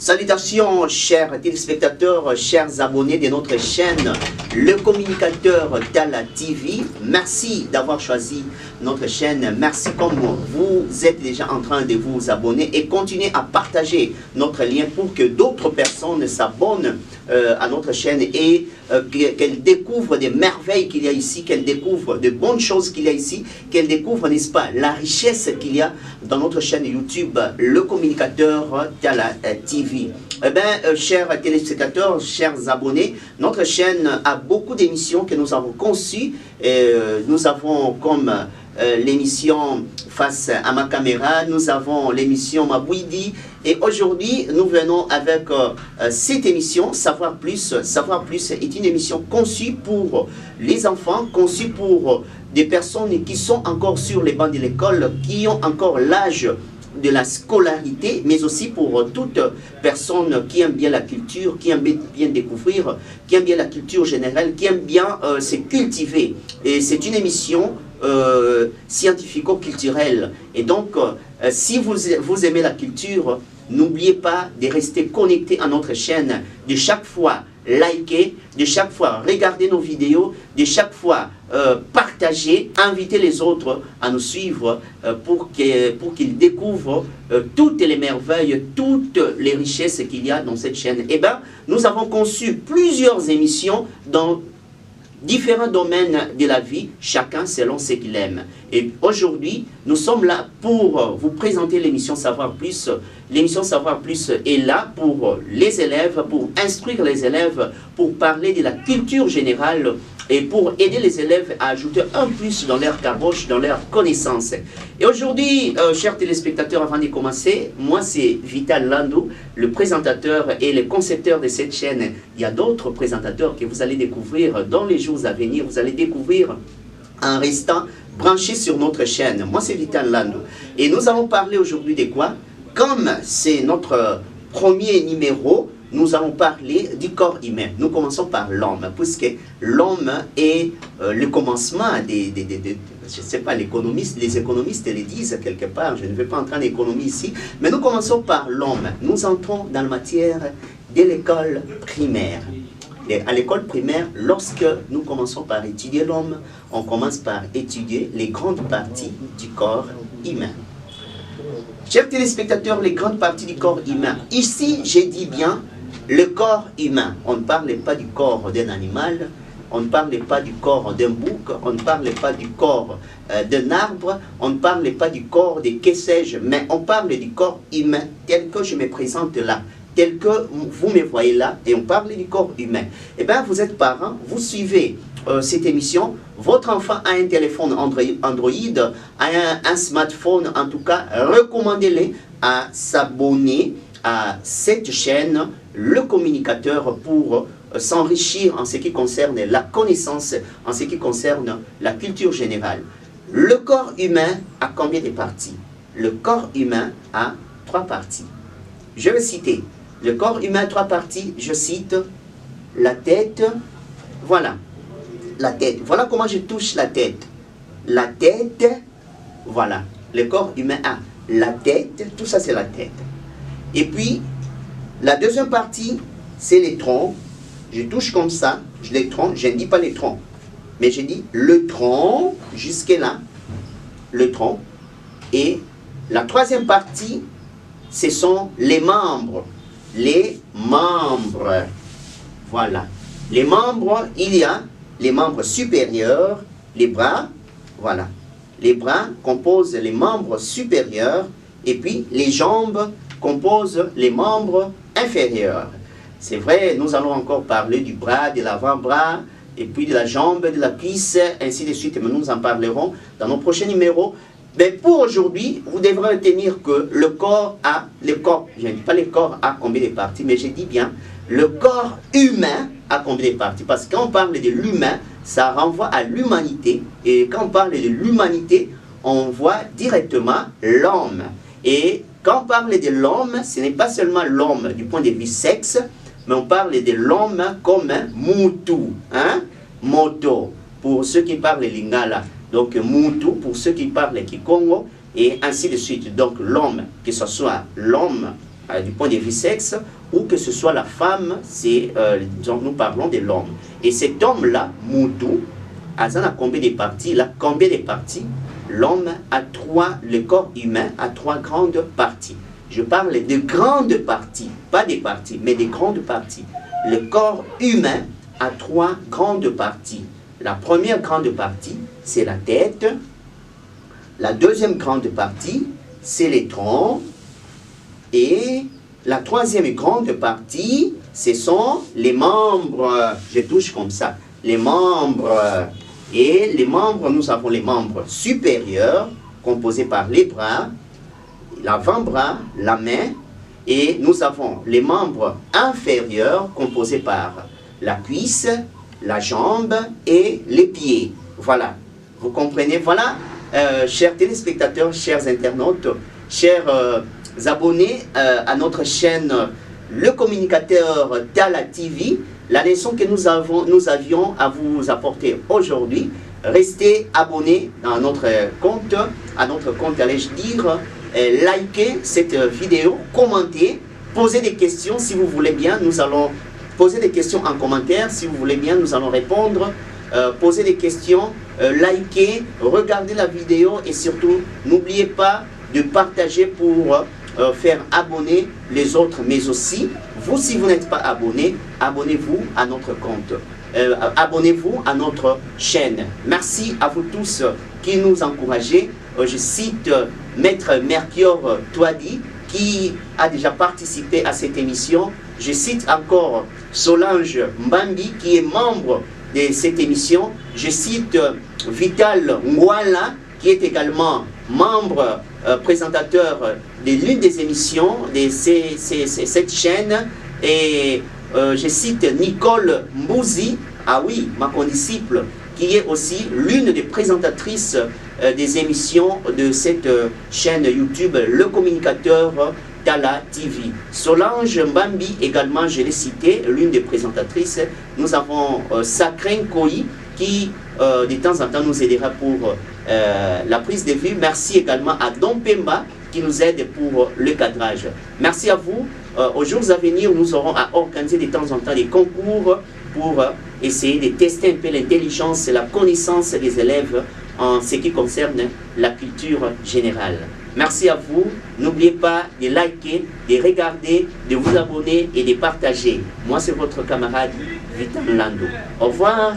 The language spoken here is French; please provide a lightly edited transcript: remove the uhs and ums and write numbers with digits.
Salutations chers téléspectateurs, chers abonnés de notre chaîne Le Communicateur Tala TV. Merci d'avoir choisi notre chaîne. Merci comme vous êtes déjà en train de vous abonner et continuez à partager notre lien pour que d'autres personnes s'abonnent à notre chaîne et qu'elles découvrent des merveilles qu'il y a ici, qu'elles découvrent de bonnes choses qu'il y a ici, qu'elles découvrent, n'est-ce pas, la richesse qu'il y a dans notre chaîne YouTube Le Communicateur Tala TV. Eh bien, chers téléspectateurs, chers abonnés, notre chaîne a beaucoup d'émissions que nous avons conçues. Nous avons comme l'émission Face à ma caméra, nous avons l'émission Mabouidi, et aujourd'hui nous venons avec cette émission Savoir Plus. Savoir Plus est une émission conçue pour les enfants, conçue pour des personnes qui sont encore sur les bancs de l'école, qui ont encore l'âge de la scolarité, mais aussi pour toute personne qui aime bien la culture, qui aime bien découvrir, qui aime bien la culture générale, qui aime bien se cultiver. Et c'est une émission scientifico-culturelle. Et donc, si vous aimez la culture, n'oubliez pas de rester connecté à notre chaîne, de chaque fois liker, de chaque fois regarder nos vidéos, de chaque fois partager, inviter les autres à nous suivre pour qu'ils découvrent toutes les merveilles, toutes les richesses qu'il y a dans cette chaîne. Eh bien, nous avons conçu plusieurs émissions dans différents domaines de la vie, chacun selon ce qu'il aime. Et aujourd'hui, nous sommes là pour vous présenter l'émission Savoir Plus. L'émission Savoir Plus est là pour les élèves, pour instruire les élèves, pour parler de la culture générale et pour aider les élèves à ajouter un plus dans leur caboche, dans leur connaissance. Et aujourd'hui, chers téléspectateurs, avant de commencer, moi c'est Vital Landou, le présentateur et le concepteur de cette chaîne. Il y a d'autres présentateurs que vous allez découvrir dans les jours à venir. Vous allez découvrir en restant branché sur notre chaîne. Moi c'est Vital Landou. Et nous allons parler aujourd'hui de quoi? Comme c'est notre premier numéro, nous allons parler du corps humain. Nous commençons par l'homme, puisque l'homme est le commencement des je ne sais pas, les économistes le disent quelque part, je ne vais pas entrer en économie ici, mais nous commençons par l'homme. Nous entrons dans la matière de l'école primaire. Et à l'école primaire, lorsque nous commençons par étudier l'homme, on commence par étudier les grandes parties du corps humain. Chers téléspectateurs, les grandes parties du corps humain. Ici, j'ai dit bien le corps humain. On ne parle pas du corps d'un animal, on ne parle pas du corps d'un bouc, on ne parle pas du corps d'un arbre, on ne parle pas du corps de que sais-je, mais on parle du corps humain tel que je me présente là, tel que vous me voyez là, et on parle du corps humain. Eh bien, vous êtes parents, vous suivez cette émission, votre enfant a un téléphone Android, a un smartphone, en tout cas, recommandez-les à s'abonner à cette chaîne, Le Communicateur, pour s'enrichir en ce qui concerne la connaissance, en ce qui concerne la culture générale. Le corps humain a combien de parties? Le corps humain a 3 parties. Je vais citer. Le corps humain a 3 parties. Je cite la tête. Voilà. La tête. Voilà comment je touche la tête. La tête. Voilà. Le corps humain a la tête. Tout ça, c'est la tête. Et puis, la deuxième partie, c'est les troncs. Je touche comme ça, les troncs, je ne dis pas les troncs, mais je dis le tronc, jusque là, le tronc. Et la troisième partie, ce sont les membres. Les membres. Voilà. Les membres, il y a les membres supérieurs, les bras, voilà. Les bras composent les membres supérieurs, et puis les jambes composent les membres inférieurs. C'est vrai, nous allons encore parler du bras, de l'avant-bras, et puis de la jambe, de la cuisse, ainsi de suite, mais nous en parlerons dans nos prochains numéros. Mais pour aujourd'hui, vous devrez retenir que le corps a, je ne dis pas le corps a combien de parties, mais je dis bien, le corps humain a combien de parties. Parce que quand on parle de l'humain, ça renvoie à l'humanité, et quand on parle de l'humanité, on voit directement l'homme. Et quand on parle de l'homme, ce n'est pas seulement l'homme du point de vue sexe, mais on parle de l'homme comme Mutu, hein? Moto, pour ceux qui parlent lingala. Donc Mutu, pour ceux qui parlent Kikongo, et ainsi de suite. Donc l'homme, que ce soit l'homme du point de vue sexe, ou que ce soit la femme, nous parlons de l'homme. Et cet homme-là, Moudou, a combien de parties? Là, combien de parties? L'homme a le corps humain a 3 grandes parties. Je parle de grandes parties, pas des parties, mais des grandes parties. Le corps humain a 3 grandes parties. La première grande partie, c'est la tête. La deuxième grande partie, c'est les troncs. Et la troisième grande partie, ce sont les membres. Je touche comme ça. Les membres. Et les membres, nous avons les membres supérieurs, composés par les bras, l'avant-bras, la main. Et nous avons les membres inférieurs, composés par la cuisse, la jambe et les pieds. Voilà. Vous comprenez? Voilà, chers téléspectateurs, chers internautes, chers abonnés à notre chaîne Le Communicateur Tala TV, la leçon que nous avions à vous apporter aujourd'hui. Restez abonnés à notre compte, allais-je dire, likez cette vidéo, commentez, posez des questions si vous voulez bien, nous allons poser des questions en commentaire, si vous voulez bien, nous allons répondre, posez des questions, likez, regardez la vidéo et surtout, n'oubliez pas de partager pour faire abonner les autres, mais aussi, vous, si vous n'êtes pas abonné, abonnez-vous à notre compte. Abonnez-vous à notre chaîne. Merci à vous tous qui nous encouragez. Je cite Maître Melchior Touadi qui a déjà participé à cette émission. Je cite encore Solange Mbambi qui est membre de cette émission. Je cite Vital Ngwala qui est également membre, présentateur de l'une des émissions de cette chaîne. Et je cite Nicole Mbouzi, ah oui, ma condisciple, qui est aussi l'une des présentatrices des émissions de cette chaîne YouTube, Le Communicateur Tala TV. Solange Mbambi également, je l'ai cité, l'une des présentatrices. Nous avons Sakren Koi qui de temps en temps nous aidera pour la prise de vue. Merci également à Don Pemba qui nous aide pour le cadrage. Merci à vous. Aux jours à venir, nous aurons à organiser de temps en temps des concours pour essayer de tester un peu l'intelligence et la connaissance des élèves en ce qui concerne la culture générale. Merci à vous. N'oubliez pas de liker, de regarder, de vous abonner et de partager. Moi, c'est votre camarade Vital Lando. Au revoir.